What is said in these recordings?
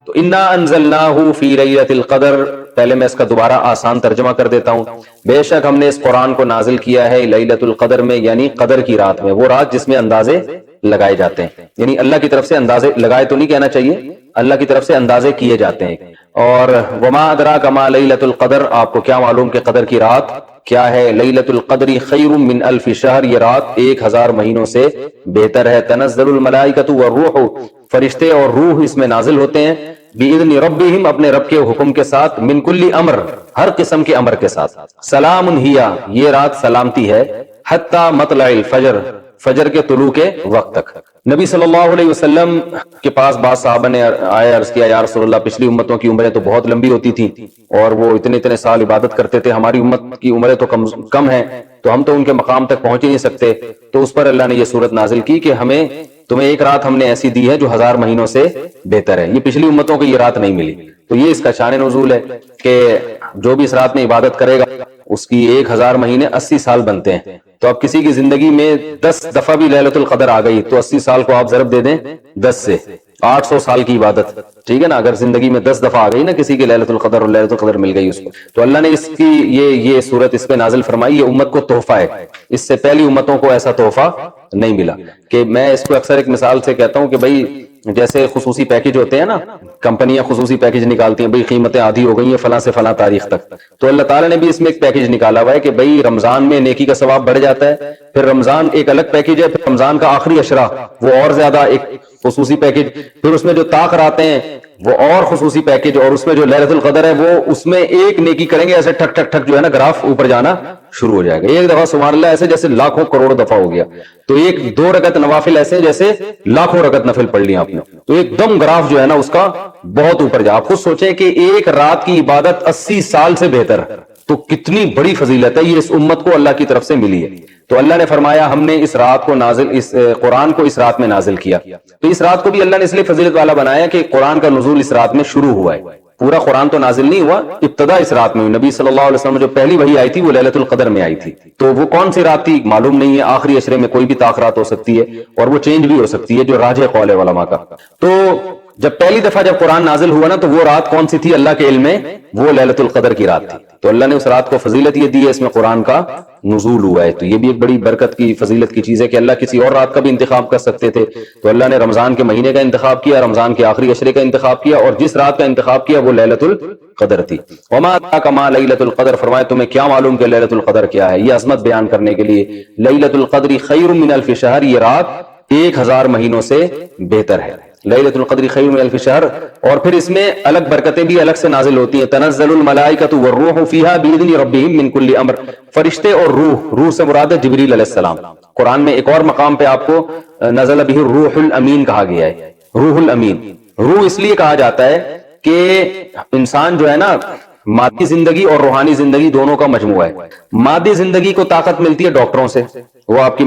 تو انا انزلناہ فی لیلۃ القدر، پہلے میں اس کا دوبارہ آسان ترجمہ کر دیتا ہوں. بے شک ہم نے اس قرآن کو نازل کیا ہے لیلۃ القدر میں، یعنی قدر کی رات میں، وہ رات جس میں اندازے لگائے جاتے ہیں. یعنی اللہ کی طرف سے اندازے لگائے تو نہیں کہنا چاہیے، اللہ کی طرف سے اندازے کیے جاتے ہیں. اور وما ادراک ما لیلۃ القدر، آپ کو کیا معلوم کہ قدر کی رات کیا ہے؟ لیلۃ القدر خیر من الف شہر، یہ رات 1000 مہینوں سے بہتر ہے. تنزل الملائکۃ والروح، فرشتے اور روح اس میں نازل ہوتے ہیں. بِإِذْنِ رَبِّهِمْ، اپنے رب کے حکم کے ساتھ. من کل امر، ہر قسم کے امر کے ساتھ. سلام ہی، یہ رات سلامتی ہے. حتی مطلع الفجر، فجر کے طلوع کے وقت تک. نبی صلی اللہ علیہ وسلم کے پاس بعض صحابہ نے آیا، عرض کیا یا رسول اللہ، پچھلی امتوں کی عمریں تو بہت لمبی ہوتی تھی اور وہ اتنے سال عبادت کرتے تھے، ہماری امت کی عمریں تو کم ہیں، تو ہم تو ان کے مقام تک پہنچ ہی نہیں سکتے. تو اس پر اللہ نے یہ صورت نازل کی کہ تمہیں ایک رات ہم نے ایسی دی ہے جو 1000 مہینوں سے بہتر ہے. یہ پچھلی امتوں کو یہ رات نہیں ملی. تو یہ اس کا شان نزول ہے کہ جو بھی اس رات میں عبادت کرے گا اس کی 1000 مہینے 80 سال بنتے ہیں. تو اب کسی کی زندگی میں 10 دفعہ بھی لیلۃ القدر آ گئی تو 80 سال کو آپ ضرب دے دیں 10 سے، 800 سال کی عبادت، ٹھیک ہے نا. اگر زندگی میں 10 دفعہ آ گئی نا کسی کی لیلۃ القدر اور لیلۃ القدر مل گئی اس کو، تو اللہ نے اس کی یہ صورت اس پہ نازل فرمائی. یہ امت کو تحفہ ہے، اس سے پہلی امتوں کو ایسا تحفہ نہیں ملا. کہ میں اس کو اکثر ایک مثال سے کہتا ہوں کہ بھائی جیسے خصوصی پیکج ہوتے ہیں نا، کمپنیاں خصوصی پیکج نکالتی ہیں، بھائی قیمتیں آدھی ہو گئی ہیں فلاں سے فلاں تاریخ تک، تو اللہ تعالیٰ نے بھی اس میں ایک پیکج نکالا ہوا ہے کہ بھائی رمضان میں نیکی کا ثواب بڑھ جاتا ہے، پھر رمضان ایک الگ پیکج ہے، پھر رمضان کا آخری عشرہ وہ اور زیادہ ایک خصوصی پیکج، پھر اس میں جو طاق آتے ہیں وہ اور خصوصی پیکج، اور اس میں جو لیلۃ القدر ہے وہ اس میں ایک نیکی کریں گے ایسے ٹھک ٹھک ٹھک جو ہے نا گراف اوپر جانا شروع ہو جائے گا. ایک دفعہ سبحان اللہ ایسے جیسے لاکھوں کروڑ دفعہ ہو گیا. تو ایک 2 رکعت نوافل ایسے جیسے لاکھوں رکعت نفل پڑھ لیا آپ نے، تو ایک دم گراف جو ہے نا اس کا بہت اوپر جا. آپ خود سوچیں کہ ایک رات کی عبادت 80 سال سے بہتر، تو کتنی بڑی فضیلت ہے. یہ اس امت کو اللہ کی طرف سے ملی ہے. تو اللہ نے فرمایا ہم نے اس رات کو اس قرآن کو اس رات میں نازل کیا. تو اس رات کو بھی اللہ نے اس لیے فضیلت والا بنایا کہ قرآن کا نزول اس رات میں شروع ہوا ہے. پورا قرآن تو نازل نہیں ہوا، ابتدا اس رات میں. نبی صلی اللہ علیہ وسلم جو پہلی وحی آئی تھی وہ لیلۃ القدر میں آئی تھی. تو وہ کون سی رات تھی معلوم نہیں ہے، آخری عشرے میں کوئی بھی رات ہو سکتی ہے اور وہ چینج بھی ہو سکتی ہے، جو راجح قول ہے علماء کا. تو جب پہلی دفعہ جب قرآن نازل ہوا نا تو وہ رات کون سی تھی اللہ کے علم میں؟ وہ لیلۃ القدر کی رات تھی. تو اللہ نے اس رات کو فضیلت یہ دی ہے، اس میں قرآن کا نزول ہوا ہے. تو یہ بھی ایک بڑی برکت کی فضیلت کی چیز ہے کہ اللہ کسی اور رات کا بھی انتخاب کر سکتے تھے، تو اللہ نے رمضان کے مہینے کا انتخاب کیا، رمضان کے آخری عشرے کا انتخاب کیا، اور جس رات کا انتخاب کیا وہ لیلۃ القدر تھی. وما ادراک ما لیلۃ القدر، فرمایا تمہیں کیا معلوم کہ لیلۃ القدر کیا ہے؟ یہ عظمت بیان کرنے کے لیے. لیلۃ القدر خیر من الف شہر، یہ رات 1000 مہینوں سے بہتر ہے. لیلۃ القدر خیر من الف شہر. اور پھر اس میں الگ برکتیں بھی الگ سے نازل ہوتی ہیں. تنزل الملائکۃ والروح فیہا بإذن ربہم من کل امر، فرشتے اور روح سے مراد ہے جبریل علیہ السلام. قرآن میں ایک اور مقام پہ آپ کو نزل بہ الروح الامین کہا گیا ہے. روح الامین، روح اس لیے کہا جاتا ہے کہ انسان جو ہے نا مادی زندگی اور روحانی زندگی دونوں کا مجموعہ ہے. مادی زندگی کو طاقت ملتی ہے ڈاکٹروں سے، وہ آپ کی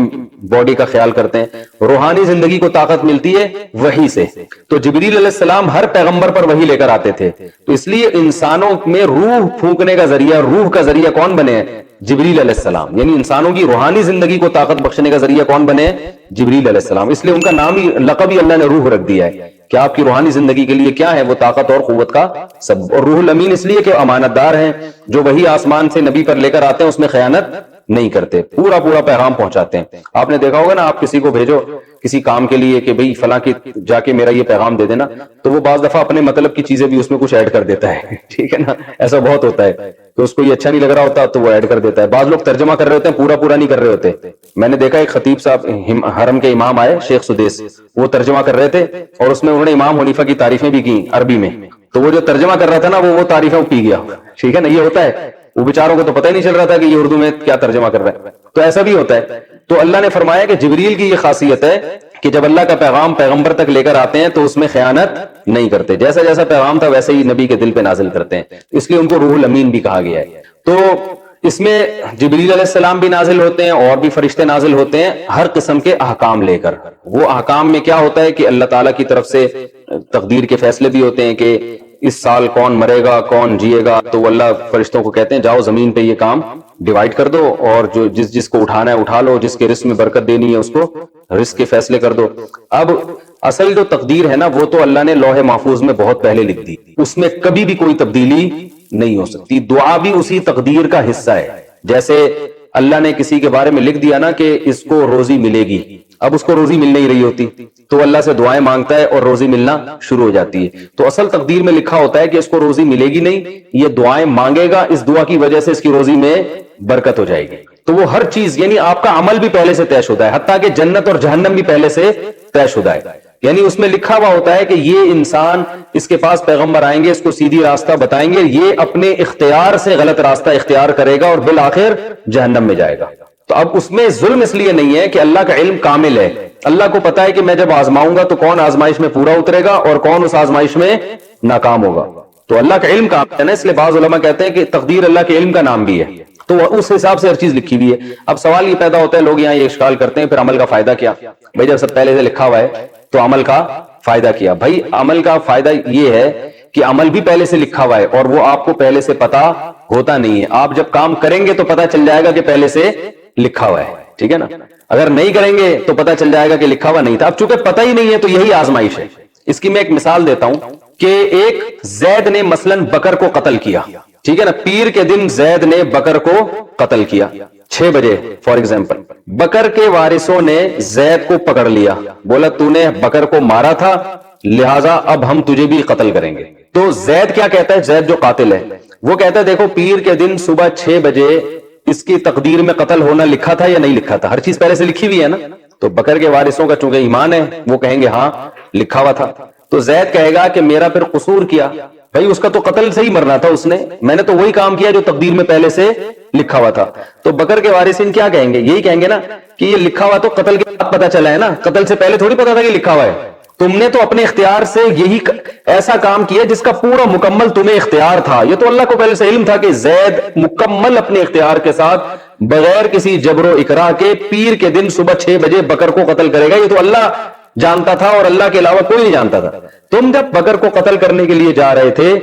باڈی کا خیال کرتے ہیں. روحانی زندگی کو طاقت ملتی ہے وحی سے. تو جبریل علیہ السلام ہر پیغمبر پر وحی لے کر آتے تھے. تو اس لیے انسانوں میں روح پھونکنے کا ذریعہ، روح کا ذریعہ کون بنے ہیں؟ جبریل علیہ السلام. یعنی انسانوں کی روحانی زندگی کو طاقت بخشنے کا ذریعہ کون بنے ہیں؟ جبریل علیہ السلام. اس لیے ان کا نام ہی، لقب ہی اللہ نے روح رکھ دیا ہے کہ آپ کی روحانی زندگی کے لیے کیا ہے؟ وہ طاقت اور قوت کا سبب. اور روح الامین اس لیے کہ امانت دار ہیں، جو وہی آسمان سے نبی پر لے کر آتے ہیں اس میں خیانت نہیں کرتے، پورا پیغام پہنچاتے ہیں. آپ نے دیکھا ہوگا نا، آپ کسی کو بھیجو کسی کام کے لیے کہ بھئی فلاں کی جا کے میرا یہ پیغام دے دینا، تو وہ بعض دفعہ اپنے مطلب کی چیزیں بھی اس میں کچھ ایڈ کر دیتا ہے. ٹھیک ہے نا، ایسا بہت ہوتا ہے کہ اس کو یہ اچھا نہیں لگ رہا ہوتا تو وہ ایڈ کر دیتا ہے. بعض لوگ ترجمہ کر رہے ہوتے ہیں، پورا نہیں کر رہے ہوتے. میں نے دیکھا ایک خطیب صاحب حرم کے امام آئے، شیخ سدیس، وہ ترجمہ کر رہے تھے اور اس میں انہوں نے امام حنیفہ کی تعریفیں بھی کی عربی میں. تو وہ جو ترجمہ کر رہا تھا نا وہ تعریفیں پی گیا. ٹھیک ہے نا، یہ ہوتا ہے. وہ بیچاروں کو تو پتہ ہی نہیں چل رہا تھا کہ یہ اردو میں کیا ترجمہ کر رہا ہے. تو ایسا بھی ہوتا ہے. تو اللہ نے فرمایا کہ جبریل کی یہ خاصیت ہے کہ جب اللہ کا پیغام پیغمبر تک لے کر آتے ہیں تو اس میں خیانت نہیں کرتے. جیسا جیسا پیغام تھا ویسے ہی نبی کے دل پہ نازل کرتے ہیں. اس لیے ان کو روح الامین بھی کہا گیا ہے. تو اس میں جبریل علیہ السلام بھی نازل ہوتے ہیں اور بھی فرشتے نازل ہوتے ہیں ہر قسم کے احکام لے کر. وہ احکام میں کیا ہوتا ہے کہ اللہ تعالیٰ کی طرف سے تقدیر کے فیصلے بھی ہوتے ہیں کہ اس سال کون مرے گا کون جیے گا. تو اللہ فرشتوں کو کہتے ہیں جاؤ زمین پہ یہ کام ڈیوائیڈ کر دو اور جو جس کو اٹھانا ہے اٹھا لو، جس کے رزق میں برکت دینی ہے اس کو رزق کے فیصلے کر دو. اب اصل جو تقدیر ہے نا وہ تو اللہ نے لوح محفوظ میں بہت پہلے لکھ دی، اس میں کبھی بھی کوئی تبدیلی نہیں ہو سکتی. دعا بھی اسی تقدیر کا حصہ ہے. جیسے اللہ نے کسی کے بارے میں لکھ دیا نا کہ اس کو روزی ملے گی، اب اس کو روزی مل نہیں رہی ہوتی تو اللہ سے دعائیں مانگتا ہے اور روزی ملنا شروع ہو جاتی ہے. تو اصل تقدیر میں لکھا ہوتا ہے کہ اس کو روزی ملے گی نہیں، یہ دعائیں مانگے گا، اس دعا کی وجہ سے اس کی روزی میں برکت ہو جائے گی. تو وہ ہر چیز یعنی آپ کا عمل بھی پہلے سے طے شدہ ہے، حتیٰ کہ جنت اور جہنم بھی پہلے سے طے شدہ ہے. یعنی اس میں لکھا ہوا ہوتا ہے کہ یہ انسان، اس کے پاس پیغمبر آئیں گے، اس کو سیدھی راستہ بتائیں گے، یہ اپنے اختیار سے غلط راستہ اختیار کرے گا اور بالآخر جہنم میں جائے گا. تو اب اس میں ظلم اس لیے نہیں ہے کہ اللہ کا علم کامل ہے، اللہ کو پتا ہے کہ میں جب آزماؤں گا تو کون آزمائش میں پورا اترے گا اور کون اس آزمائش میں ناکام ہوگا. تو اللہ کا علم کامل ہے نا، اس لیے بعض علماء کہتے ہیں کہ تقدیر اللہ کے علم کا نام بھی ہے، تو اس حساب سے ہر چیز لکھی ہوئی ہے. اب سوال یہ پیدا ہوتا ہے، لوگ یہاں یہ اشکال کرتے ہیں پھر عمل کا فائدہ کیا؟ بھائی جب سب پہلے سے لکھا ہوا ہے تو عمل کا فائدہ کیا؟ بھائی عمل کا فائدہ یہ ہے کہ عمل بھی پہلے سے لکھا ہوا ہے اور وہ آپ کو پہلے سے پتا ہوتا نہیں ہے. آپ جب کام کریں گے تو پتا چل جائے گا کہ پہلے سے لکھا ہوا ہے، ٹھیک ہے نا. اگر نہیں کریں گے تو پتا چل جائے گا کہ لکھا ہوا نہیں تھا. اب چونکہ پتہ ہی نہیں ہے تو یہی آزمائش ہے. اس کی میں ایک مثال دیتا ہوں کہ ایک زید نے مثلا بکر کو قتل کیا، ٹھیک ہے نا. پیر کے دن زید نے بکر کو قتل کیا 6 بجے فار ایگزامپل. بکر کے وارثوں نے زید کو پکڑ لیا، بولا تو نے بکر کو مارا تھا لہٰذا اب ہم تجھے بھی قتل کریں گے. تو زید کیا کہتا ہے؟ زید جو قاتل ہے وہ کہتا ہے دیکھو پیر کے دن صبح 6 بجے اس کی تقدیر میں قتل ہونا لکھا تھا یا نہیں لکھا تھا؟ ہر چیز پہلے سے لکھی ہوئی ہے نا. تو بکر کے وارثوں کا چونکہ ایمان ہے وہ کہیں گے ہاں لکھا ہوا تھا. تو زید کہے گا کہ میرا پھر قصور کیا؟ بھائی اس کا تو قتل سے ہی مرنا تھا، اس نے، میں نے تو وہی کام کیا جو تقدیر میں پہلے سے لکھا ہوا تھا. تو بکر کے وارثین کیا کہیں گے؟ یہی کہیں گے نا کہ یہ لکھا ہوا تو قتل کے بعد پتا چلا ہے نا، قتل سے پہلے تھوڑی پتا تھا کہ لکھا ہوا ہے. تم نے تو اپنے اختیار سے یہی ایسا کام کیا جس کا پورا مکمل تمہیں اختیار تھا. یہ تو اللہ کو پہلے سے علم تھا کہ زید مکمل اپنے اختیار کے ساتھ بغیر کسی جبر و اکراہ کے پیر کے دن صبح 6 بجے بکر کو قتل کرے گا. یہ تو اللہ جانتا تھا اور اللہ کے علاوہ کوئی نہیں جانتا تھا. تم جب بکر کو قتل کرنے کے لیے جا رہے تھے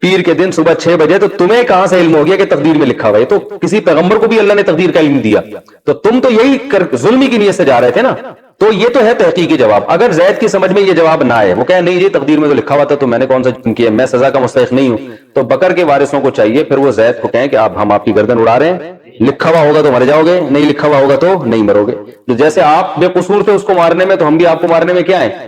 پیر کے دن صبح 6 بجے تو تمہیں کہاں سے علم ہو گیا کہ تقدیر میں لکھا ہوا ہے؟ تو کسی پیغمبر کو بھی اللہ نے تقدیر کا علم دیا، تو تم تو یہی ظلمی کی نیت سے جا رہے تھے نا. تو یہ تو ہے تحقیقی جواب. اگر زید کی سمجھ میں یہ جواب نہ آئے، وہ کہے نہیں جی تقدیر میں تو لکھا ہوا تھا تو میں نے کون سا جرم کیا، میں سزا کا مستحق نہیں ہوں، تو بکر کے وارثوں کو چاہیے پھر وہ زید کو کہیں کہ ہم آپ کی گردن اڑا رہے ہیں، لکھا ہوا ہوگا تو مر جاؤ گے، نہیں لکھا ہوا ہوگا تو نہیں مرو گے. تو جیسے آپ بے قصور تھے اس کو مارنے میں تو ہم بھی آپ کو مارنے میں کیا ہیں،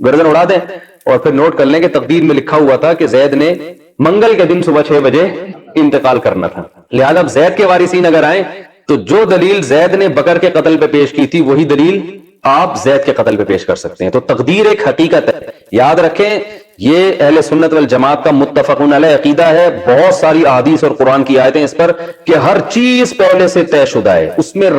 گردن اڑا دیں. اور پھر نوٹ کر لیں کہ تقدیر میں لکھا ہوا تھا کہ زید نے منگل کے دن صبح 6 بجے انتقال کرنا تھا. لہذا اب زید کے وارثین اگر آئیں تو جو دلیل زید نے بکر کے قتل پہ پیش کی تھی وہی دلیل آپ زید کے قتل پہ پیش کر سکتے ہیں. تو تقدیر ایک حقیقت ہے، یاد رکھیں. یہ اہل سنت والجماعت کا متفقون علیہ عقیدہ ہے. بہت ساری احادیث اور قرآن کی آیتیں اس پر کہ ہر چیز پہلے سے طے شدہ ہے، اس میں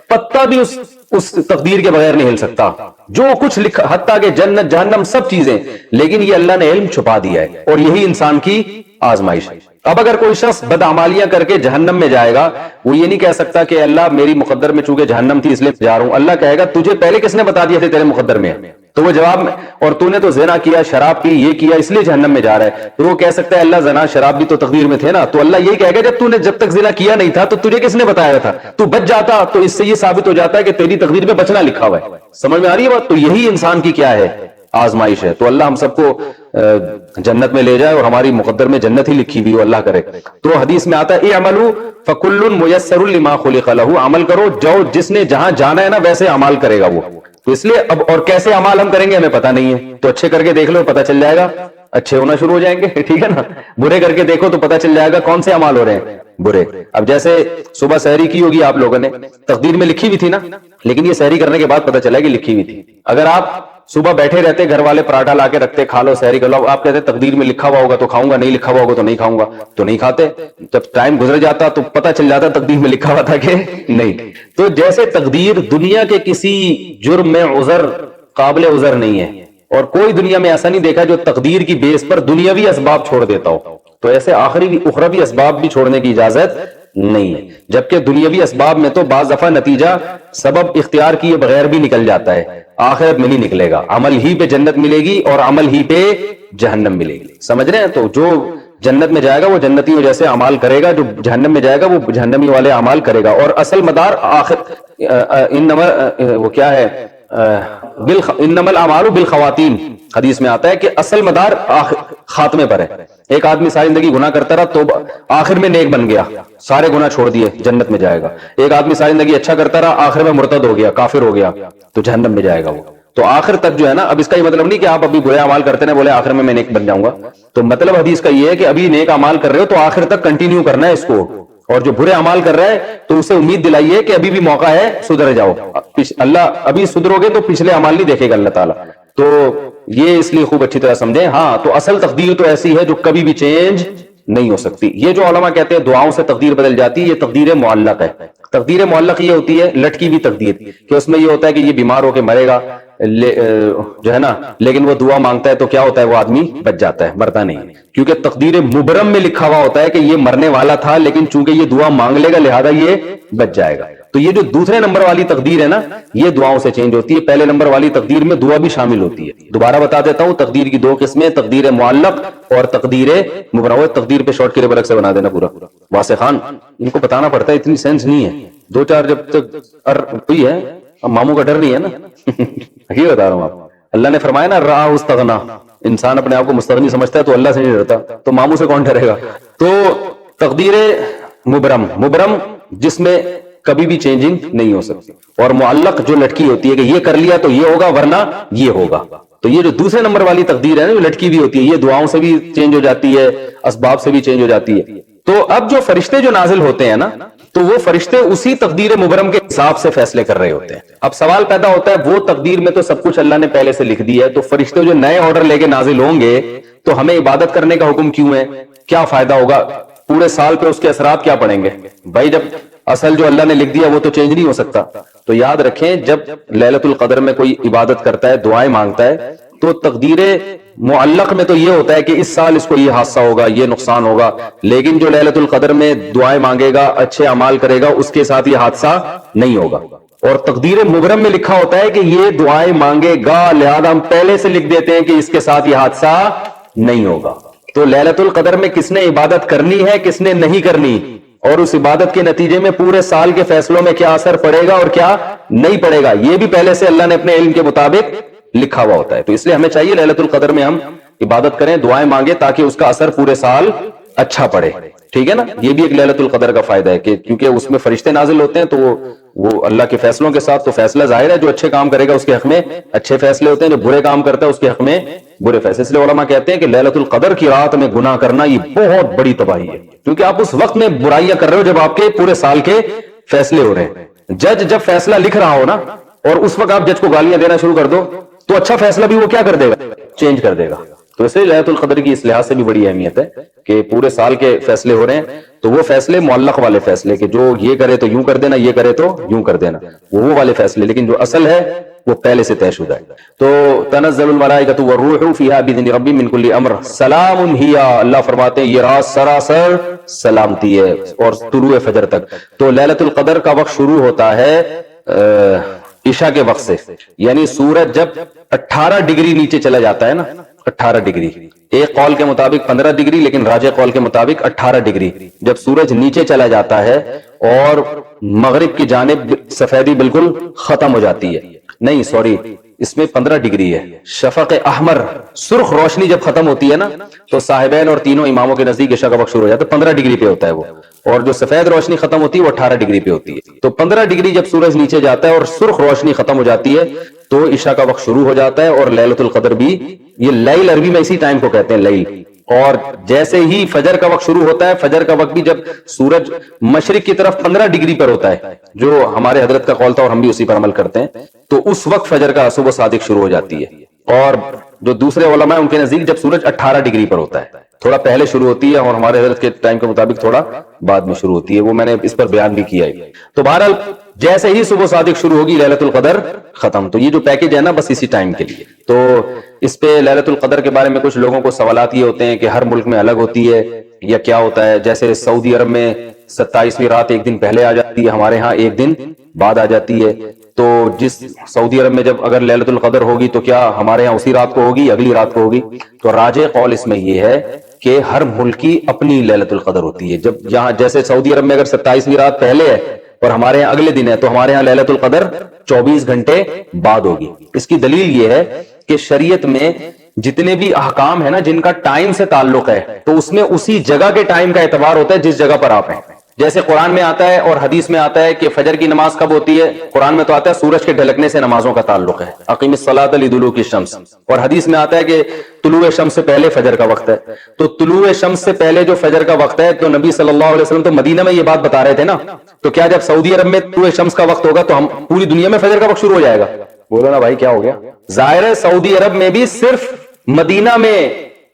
پتہ بھی اس تقدیر کے بغیر نہیں ہل سکتا. جو کچھ لکھا حتیٰ کہ جنت جہنم سب چیزیں، لیکن یہ اللہ نے علم چھپا دیا ہے اور یہی انسان کی آزمائش ہے. اب اگر کوئی شخص بدعمالیاں کر کے جہنم میں جائے گا وہ یہ نہیں کہہ سکتا کہ اللہ میری مقدر میں چونکہ جہنم تھی اس لیے جا رہا ہوں. اللہ کہے گا تجھے پہلے کس نے بتا دیا تھا تیرے مقدر میں؟ تو وہ جواب میں، اور تو نے تو زنا کیا، شراب پی، یہ کیا، اس لیے جہنم میں جا رہا ہے. تو وہ کہہ سکتا ہے اللہ زنا شراب بھی تو تقدیر میں تھے نا. تو اللہ یہی کہے گا جب تک زنا کیا نہیں تھا تو تجھے کس نے بتایا تھا؟ تو بچ جاتا. تو اس سے یہ ثابت ہو جاتا ہے کہ تیری تقدیر میں بچنا لکھا ہوا ہے. سمجھ میں آ رہی ہے بات؟ تو یہی انسان کی کیا ہے؟ آزمائش ہے. تو اللہ ہم سب کو جنت میں لے جائے اور ہماری مقدر میں جنت ہی لکھی ہوئی ہو، اللہ کرے. تو حدیث میں آتا ہے اعملوا فکل میسر لما خلق لہ، عمل کرو جو جس نے جہاں جانا ہے نا ویسے عمل کرے گا وہ. تو اس لیے اب اور کیسے عمل ہم کریں گے ہمیں پتہ نہیں ہے. تو اچھے کر کے دیکھ لو پتہ چل جائے گا، اچھے ہونا شروع ہو جائیں گے، ٹھیک ہے نا. برے کر کے دیکھو تو پتہ چل جائے گا کون سے عمل ہو رہے ہیں برے. اب جیسے صبح سحری کی ہوگی آپ لوگوں نے، تقدیر میں لکھی ہوئی تھی نا، لیکن یہ سحری کرنے کے بعد پتہ چلا کہ لکھی ہوئی تھی. اگر آپ صبح بیٹھے رہتے گھر والے پراٹھا لا کے رکھتے کھا لو سحری کر لو، آپ کہتے تقدیر میں لکھا ہوا ہوگا تو کھاؤں گا، نہیں لکھا ہوا ہوگا تو نہیں کھاؤں گا، تو نہیں کھاتے. جب ٹائم گزر جاتا تو پتہ چل جاتا تقدیر میں لکھا ہوا تھا کہ نہیں. تو جیسے تقدیر دنیا کے کسی جرم میں عذر قابل عذر نہیں ہے، اور کوئی دنیا میں ایسا نہیں دیکھا جو تقدیر کی بیس پر دنیاوی اسباب چھوڑ دیتا ہو، تو ایسے آخری اخروی اسباب بھی چھوڑنے کی اجازت نہیں ہے. جبکہ دنیاوی اسباب میں تو بعض دفعہ نتیجہ سبب اختیار کیے بغیر بھی نکل جاتا ہے، آخرت میں نہیں نکلے گا. عمل ہی پہ جنت ملے گی اور عمل ہی پہ جہنم ملے گی. سمجھ رہے ہیں؟ تو جو جنت میں جائے گا وہ جنتی جیسے اعمال کرے گا، جو جہنم میں جائے گا وہ جہنمی والے اعمال کرے گا. اور اصل مدار آخر وہ کیا ہے انما الاعمال بالخواتیم، حدیث میں آتا ہے کہ اصل مدار خاتمے پر ہے. ایک آدمی ساری زندگی گناہ کرتا رہا تو آخر میں نیک بن گیا، سارے گناہ چھوڑ دیے، جنت میں جائے گا. ایک آدمی ساری زندگی اچھا کرتا رہا، آخر میں مرتد ہو گیا، کافر ہو گیا، تو جہنم میں جائے گا وہ. تو آخر تک جو ہے نا، اب اس کا یہ مطلب نہیں کہ آپ ابھی برے اعمال کرتے ہیں بولے آخر میں نیک بن جاؤں گا. تو مطلب حدیث کا یہ ہے کہ ابھی نیک اعمال کر رہے ہو تو آخر تک کنٹینیو کرنا ہے اس کو، اور جو برے اعمال کر رہا ہے تو اسے امید دلائیے کہ ابھی بھی موقع ہے، سدھر جاؤ. اللہ ابھی سدھرو گے تو پچھلے اعمال نہیں دیکھے گا اللہ تعالیٰ. تو یہ اس لیے خوب اچھی طرح سمجھیں. ہاں تو اصل تقدیر تو ایسی ہے جو کبھی بھی چینج نہیں ہو سکتی. یہ جو علماء کہتے ہیں دعاؤں سے تقدیر بدل جاتی ہے، یہ تقدیر معلق ہے. تقدیر معلق یہ ہوتی ہے لٹکی ہوئی تقدیر، کہ اس میں یہ ہوتا ہے کہ یہ بیمار ہو کے مرے گا جو ہے نا، لیکن وہ دعا مانگتا ہے تو کیا ہوتا ہے، وہ آدمی بچ جاتا ہے، مرتا نہیں. کیونکہ تقدیر مبرم میں لکھا ہوا ہوتا ہے کہ یہ مرنے والا تھا لیکن چونکہ یہ دعا مانگ لے گا لہذا یہ بچ جائے گا. تو یہ جو دوسرے نمبر والی تقدیر ہے نا، یہ دعاؤں سے چینج ہوتی ہے. پہلے نمبر والی تقدیر میں دعا بھی شامل ہوتی ہے. دوبارہ بتا دیتا ہوں، تقدیر کی دو قسمیں، تقدیر معلق اور تقدیر مبرم. تقدیر پہ شارٹ کے لیے الگ سے بنا دینا پورا. واسع خان ان کو بتانا پڑتا ہے، اتنی سینس نہیں ہے. دو چار جب تک کوئی ہے، اب ماموں کا ڈر نہیں ہے نا. یہ بتا رہا ہوں آپ. اللہ نے فرمایا نا راہ استغنا، انسان اپنے آپ کو مستغنی سمجھتا ہے تو اللہ سے نہیں ڈرتا، تو ماموں سے کون ڈرے گا. تو تقدیر مبرم، مبرم جس میں کبھی بھی چینجنگ نہیں ہو سکتی، اور معلق جو لٹکی ہوتی ہے کہ یہ کر لیا تو یہ ہوگا ورنہ یہ ہوگا. تو یہ جو دوسرے نمبر والی تقدیر ہے نا، جو لٹکی بھی ہوتی ہے، یہ دعاؤں سے بھی چینج ہو جاتی ہے، اسباب سے بھی چینج ہو جاتی ہے. تو اب جو فرشتے جو نازل ہوتے ہیں نا، تو وہ فرشتے اسی تقدیر مبرم کے حساب سے فیصلے کر رہے ہوتے ہیں. اب سوال پیدا ہوتا ہے، وہ تقدیر میں تو سب کچھ اللہ نے پہلے سے لکھ دیا ہے، تو فرشتے جو نئے آرڈر لے کے نازل ہوں گے تو ہمیں عبادت کرنے کا حکم کیوں ہے؟ کیا فائدہ ہوگا؟ پورے سال پہ اس کے اثرات کیا پڑیں گے بھائی؟ جب اصل جو اللہ نے لکھ دیا وہ تو چینج نہیں ہو سکتا. تو یاد رکھیں، جب لیلۃ القدر میں کوئی عبادت کرتا ہے، دعائیں مانگتا ہے، تو تقدیر معلق میں تو یہ ہوتا ہے کہ اس سال اس کو یہ حادثہ ہوگا، یہ نقصان ہوگا. لیکن جو لیلۃ القدر میں دعائیں مانگے گا، اچھے اعمال کرے گا، اس کے ساتھ یہ حادثہ نہیں ہوگا. اور تقدیر مبرم میں لکھا ہوتا ہے کہ یہ دعائیں مانگے گا، لہذا ہم پہلے سے لکھ دیتے ہیں کہ اس کے ساتھ یہ حادثہ نہیں ہوگا. تو لیلۃ القدر میں کس نے عبادت کرنی ہے، کس نے نہیں کرنی، اور اس عبادت کے نتیجے میں پورے سال کے فیصلوں میں کیا اثر پڑے گا اور کیا نہیں پڑے گا، یہ بھی پہلے سے اللہ نے اپنے علم کے مطابق لکھا ہوا ہوتا ہے. تو اس لیے ہمیں چاہیے لیلۃ القدر میں ہم عبادت کریں، دعائیں مانگیں، تاکہ اس کا اثر پورے سال اچھا پڑے. ٹھیک ہے نا. یہ بھی ایک لیلۃ القدر کا فائدہ ہے کہ کیونکہ اس میں فرشتے نازل ہوتے ہیں، تو وہ اللہ کے فیصلوں کے ساتھ، تو فیصلہ ظاہر ہے جو اچھے کام کرے گا اس کے حق میں اچھے فیصلے ہوتے ہیں، جو برے کام کرتا ہے اس کے حق میں برے فیصلے. اس لیے علماء کہتے ہیں کہ لیلۃ القدر کی رات میں گناہ کرنا یہ بہت بڑی تباہی ہے، کیونکہ آپ اس وقت میں برائیاں کر رہے ہو جب آپ کے پورے سال کے فیصلے ہو رہے ہیں. جج جب فیصلہ لکھ رہا ہو نا، اور اس وقت آپ جج کو گالیاں دینا شروع کر دو، تو اچھا فیصلہ بھی وہ کیا کر دے گا، چینج کر دے گا. تو اس لیے لیلۃ القدر کی اس لحاظ سے بھی بڑی اہمیت ہے کہ پورے سال کے فیصلے ہو رہے ہیں، تو وہ فیصلے معلق والے فیصلے کہ جو یہ کرے تو یوں کر دینا، یہ کرے تو یوں کر دینا، وہ والے فیصلے. لیکن جو اصل ہے وہ پہلے سے طے شدہ ہے. تو تنزل الملائکۃ والروح فیہا باذن ربی من کل امر سلام ہی، اللہ فرماتے ہیں یہ رات سراسر سلامتی ہے، اور طلوع فجر تک. تو لیلۃ القدر کا وقت شروع ہوتا ہے عشاء کے وقت سے، یعنی سورج جب 18 ڈگری نیچے چلا جاتا ہے نا، 18 ڈگری، ایک قول کے مطابق 15 ڈگری، لیکن راجح قول کے مطابق 18 ڈگری جب سورج نیچے چلا جاتا ہے اور مغرب کی جانب سفیدی بالکل ختم ہو جاتی ہے، نہیں سوری اس میں 15 ڈگری ہے. شفق احمر سرخ روشنی جب ختم ہوتی ہے نا، تو صاحبین اور تینوں اماموں کے نزدیک عشاء کا وقت شروع ہو جاتا ہے. 15 ڈگری پہ ہوتا ہے وہ، اور جو سفید روشنی ختم ہوتی ہے وہ 18 ڈگری پہ ہوتی ہے. تو 15 ڈگری جب سورج نیچے جاتا ہے اور سرخ روشنی ختم ہو جاتی ہے تو عشاء کا وقت شروع ہو جاتا ہے. اور لیلۃ القدر بھی، یہ لیل عربی میں اسی ٹائم کو کہتے ہیں لیل. اور جیسے ہی فجر کا وقت شروع ہوتا ہے، فجر کا وقت بھی جب سورج مشرق کی طرف 15 ڈگری پر ہوتا ہے، جو ہمارے حضرت کا قول تھا اور ہم بھی اسی پر عمل کرتے ہیں، تو اس وقت فجر کا صبح صادق شروع ہو جاتی ہے. اور جو دوسرے علماء ہیں ان کے نزدیک جب سورج 18 ڈگری پر ہوتا ہے، تھوڑا پہلے شروع ہوتی ہے، اور ہمارے حضرت کے ٹائم کے مطابق تھوڑا بعد میں شروع ہوتی ہے، وہ میں نے اس پر بیان بھی کیا ہے. تو بہرحال جیسے ہی صبح صادق شروع ہوگی لیلۃ القدر ختم. تو یہ جو پیکج ہے نا بس اسی ٹائم کے لیے. تو اس پہ لیلۃ القدر کے بارے میں کچھ لوگوں کو سوالات یہ ہوتے ہیں کہ ہر ملک میں الگ ہوتی ہے یا کیا ہوتا ہے. جیسے سعودی عرب میں 27ویں رات ایک دن پہلے آ جاتی ہے، ہمارے ہاں ایک دن بعد آ جاتی ہے. تو جس سعودی عرب میں جب اگر لیلۃ القدر ہوگی تو کیا ہمارے ہاں اسی رات کو ہوگی، اگلی رات کو ہوگی؟ تو راجح قول اس میں یہ ہے کہ ہر ملک کی اپنی لیلۃ القدر ہوتی ہے. جب یہاں جیسے سعودی عرب میں اگر 27ویں رات پہلے ہے اور ہمارے یہاں اگلے دن ہے، تو ہمارے یہاں لیلۃ القدر 24 گھنٹے بعد ہوگی۔ اس کی دلیل یہ ہے کہ شریعت میں جتنے بھی احکام ہے نا جن کا ٹائم سے تعلق ہے، تو اس میں اسی جگہ کے ٹائم کا اعتبار ہوتا ہے جس جگہ پر آپ ہیں۔ جیسے قرآن میں آتا ہے اور حدیث میں آتا ہے کہ فجر کی نماز کب ہوتی ہے، قرآن میں تو آتا ہے سورج کے ڈھلکنے سے نمازوں کا تعلق ہے، اقیم الصلاۃ لدلوک الشمس، اور حدیث میں آتا ہے کہ طلوع شمس سے پہلے فجر کا وقت ہے۔ تو طلوع شمس سے پہلے جو فجر کا وقت ہے، تو نبی صلی اللہ علیہ وسلم تو مدینہ میں یہ بات بتا رہے تھے نا، تو کیا جب سعودی عرب میں طلوع شمس کا وقت ہوگا تو ہم پوری دنیا میں فجر کا وقت شروع ہو جائے گا؟ بولو نا بھائی کیا ہو گیا؟ ظاہر ہے سعودی عرب میں بھی صرف مدینہ میں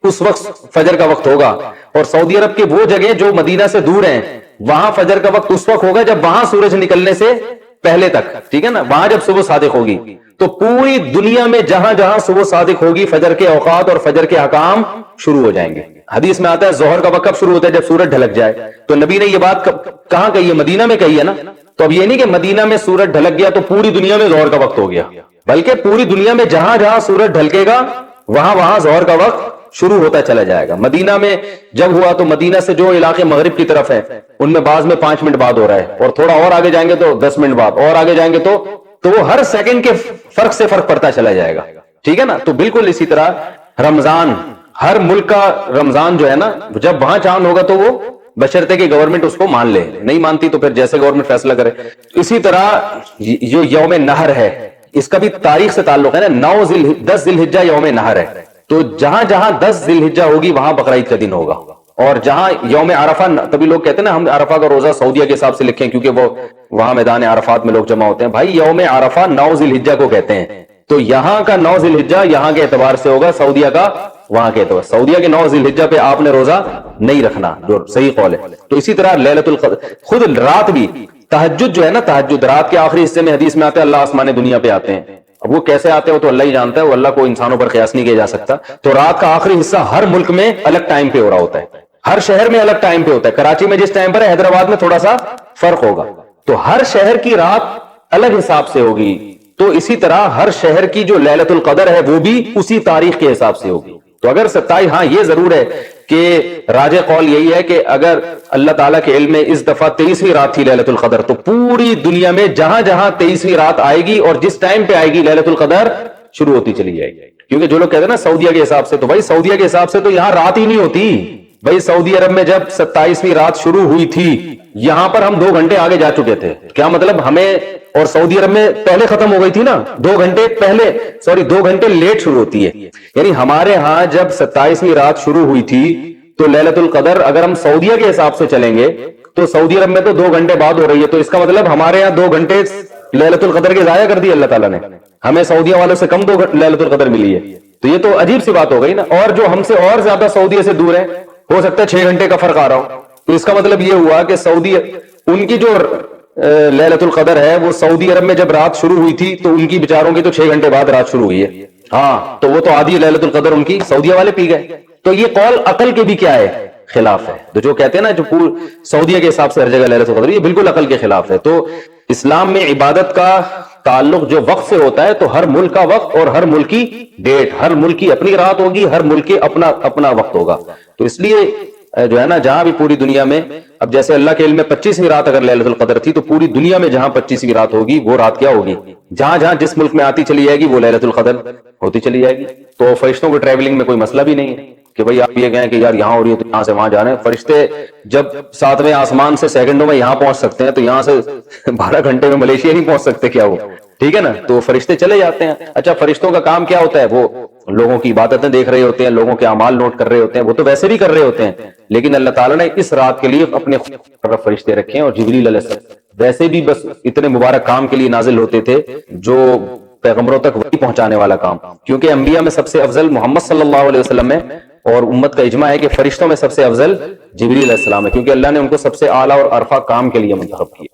اس وقت فجر کا وقت ہوگا، اور سعودی عرب کے وہ جگہ جو مدینہ سے دور ہیں وہاں فجر کا وقت اس وقت ہوگا جب وہاں سورج نکلنے سے پہلے تک، ٹھیک ہے نا، وہاں جب صبح صادق ہوگی۔ تو پوری دنیا میں جہاں جہاں صبح صادق ہوگی فجر کے اوقات اور فجر کے احکام شروع ہو جائیں گے۔ حدیث میں آتا ہے ظہر کا وقت کب شروع ہوتا ہے؟ جب سورج ڈھلک جائے۔ تو نبی نے یہ بات کہاں کہی ہے؟ مدینہ میں کہی ہے نا۔ تو اب یہ نہیں کہ مدینہ میں سورج ڈھلک گیا تو پوری دنیا میں ظہر کا وقت ہو گیا، بلکہ پوری دنیا میں جہاں جہاں سورج ڈھلکے گا وہاں وہاں ظہر کا وقت شروع ہوتا چلا جائے گا۔ مدینہ میں جب ہوا تو مدینہ سے جو علاقے مغرب کی طرف ہے ان میں بعض میں 5 منٹ بعد ہو رہا ہے، اور تھوڑا اور آگے جائیں گے تو 10 منٹ بعد، اور آگے جائیں گے تو وہ ہر سیکنڈ کے فرق سے فرق پڑتا چلا جائے گا، ٹھیک ہے نا۔ تو بالکل اسی طرح رمضان، ہر ملک کا رمضان جو ہے نا، جب وہاں چاند ہوگا تو وہ بشرطے کہ گورنمنٹ اس کو مان لے، نہیں مانتی تو پھر جیسے گورنمنٹ فیصلہ کرے۔ اسی طرح جو یوم نہر ہے اس کا بھی تاریخ سے تعلق ہے نا، 10 ذی الحجہ یوم نہر ہے، تو جہاں جہاں 10 ذی الحجہ ہوگی وہاں بقرعید کا دن ہوگا۔ اور جہاں یوم عرفہ، تبھی لوگ کہتے ہیں نا ہم عرفہ کا روزہ سعودیہ کے حساب سے لکھیں کیونکہ وہ وہاں میدان عرفات میں لوگ جمع ہوتے ہیں۔ بھائی یوم عرفہ 9 ذی الحجہ کو کہتے ہیں، تو یہاں کا 9 ذی الحجہ یہاں کے اعتبار سے ہوگا، سعودیہ کا وہاں کے اعتبار۔ سعودیہ کے 9 ذی الحجہ پہ آپ نے روزہ نہیں رکھنا، جو صحیح قول ہے۔ تو اسی طرح لیلۃ القدر، خود رات بھی، تہجد جو ہے نا، تہجد رات کے آخری حصے میں حدیث میں آتا ہے اللہ آسمان دنیا پہ آتے ہیں۔ اب وہ کیسے آتے ہیں وہ تو اللہ ہی جانتا ہے، وہ اللہ کو انسانوں پر قیاس نہیں کیا جا سکتا۔ تو رات کا آخری حصہ ہر ملک میں الگ ٹائم پہ ہو رہا ہوتا ہے، ہر شہر میں الگ ٹائم پہ ہوتا ہے۔ کراچی میں جس ٹائم پر ہے حیدرآباد میں تھوڑا سا فرق ہوگا، تو ہر شہر کی رات الگ حساب سے ہوگی۔ تو اسی طرح ہر شہر کی جو لیلۃ القدر ہے وہ بھی اسی تاریخ کے حساب سے ہوگی۔ تو اگر 27، ہاں یہ ضرور ہے کہ راجح قول یہی ہے کہ اگر اللہ تعالیٰ کے علم میں اس دفعہ 23ویں رات تھی لیلۃ القدر، تو پوری دنیا میں جہاں جہاں 23ویں رات آئے گی اور جس ٹائم پہ آئے گی لیلۃ القدر شروع ہوتی چلی جائے گی۔ کیونکہ جو لوگ کہتے ہیں نا سعودیہ کے حساب سے، تو بھائی سعودیہ کے حساب سے تو یہاں رات ہی نہیں ہوتی۔ بھائی سعودی عرب میں جب 27ویں رات شروع ہوئی تھی، یہاں پر ہم 2 گھنٹے آگے جا چکے تھے۔ کیا مطلب؟ ہمیں اور سعودی عرب میں پہلے ختم ہو گئی تھی نا، 2 گھنٹے پہلے، 2 گھنٹے لیٹ شروع ہوتی ہے۔ یعنی ہمارے ہاں جب 27ویں رات شروع ہوئی تھی تو لیلۃ القدر اگر ہم سعودیہ کے حساب سے چلیں گے تو سعودی عرب میں تو 2 گھنٹے بعد ہو رہی ہے، تو اس کا مطلب ہمارے ہاں 2 گھنٹے لیلۃ القدر کے ضائع کر دی اللہ تعالیٰ نے، ہمیں سعودیہ والوں سے کم لیلۃ القدر ملی ہے۔ تو یہ تو عجیب سی بات ہو گئی نا۔ اور جو ہم سے اور زیادہ سعودیہ سے دور ہیں، ہو سکتا ہے 6 گھنٹے کا فرق آ رہا ہو، تو اس کا مطلب یہ ہوا کہ سعودی ان کی جو لیلۃ القدر ہے وہ سعودی عرب میں جب رات شروع ہوئی تھی تو ان کی بیچاروں کی تو 6 گھنٹے بعد رات شروع ہوئی ہے۔ ہاں تو وہ تو آدھی لیلۃ القدر ان کی سعودیہ والے پی گئے۔ تو یہ قول عقل کے بھی کیا ہے؟ خلاف ہے۔ تو جو کہتے ہیں نا جو سعودیہ کے حساب سے ہر جگہ لیلۃ القدر، یہ بالکل عقل کے خلاف ہے۔ تو اسلام میں عبادت کا تعلق جو وقت سے ہوتا ہے تو ہر ملک کا وقت اور ہر ملک کی ڈیٹ، ہر ملک کی اپنی رات ہوگی، ہر ملک کے اپنا وقت ہوگا۔ تو اس لیے جو ہے نا جہاں بھی پوری دنیا میں، اب جیسے اللہ کے علم میں 25ویں رات اگر لیلۃ القدر تھی تو پوری دنیا میں جہاں 25ویں رات ہوگی وہ رات کیا ہوگی؟ جہاں جہاں جس ملک میں آتی چلی جائے گی وہ لیلۃ القدر ہوتی چلی جائے گی۔ تو فرشتوں کو ٹریولنگ میں کوئی مسئلہ بھی نہیں ہے کہ بھئی آپ یہ کہیں کہ یار یہاں ہو رہی ہے تو یہاں سے وہاں جانا ہے۔ فرشتے جب 7ویں آسمان سے سیکنڈوں میں یہاں پہنچ سکتے ہیں تو یہاں سے 12 گھنٹے میں ملیشیا نہیں پہنچ سکتے کیا وہ؟ ٹھیک ہے نا، تو فرشتے چلے جاتے ہیں۔ اچھا فرشتوں کا کام کیا ہوتا ہے؟ وہ لوگوں کی عبادتیں دیکھ رہے ہوتے ہیں، لوگوں کے اعمال نوٹ کر رہے ہوتے ہیں، وہ تو ویسے بھی کر رہے ہوتے ہیں، لیکن اللہ تعالیٰ نے اس رات کے لیے اپنے فرشتے رکھے ہیں۔ اور جبریل علیہ السلام ویسے بھی بس اتنے مبارک کام کے لیے نازل ہوتے تھے جو پیغمبروں تک وحی پہنچانے والا کام، کیونکہ انبیاء میں سب سے افضل محمد صلی اللہ علیہ وسلم ہے، اور امت کا اجماع ہے کہ فرشتوں میں سب سے افضل جبریل علیہ السلام ہے، کیونکہ اللہ نے ان کو سب سے اعلیٰ اور ارفع کام کے لیے منتخب کیا۔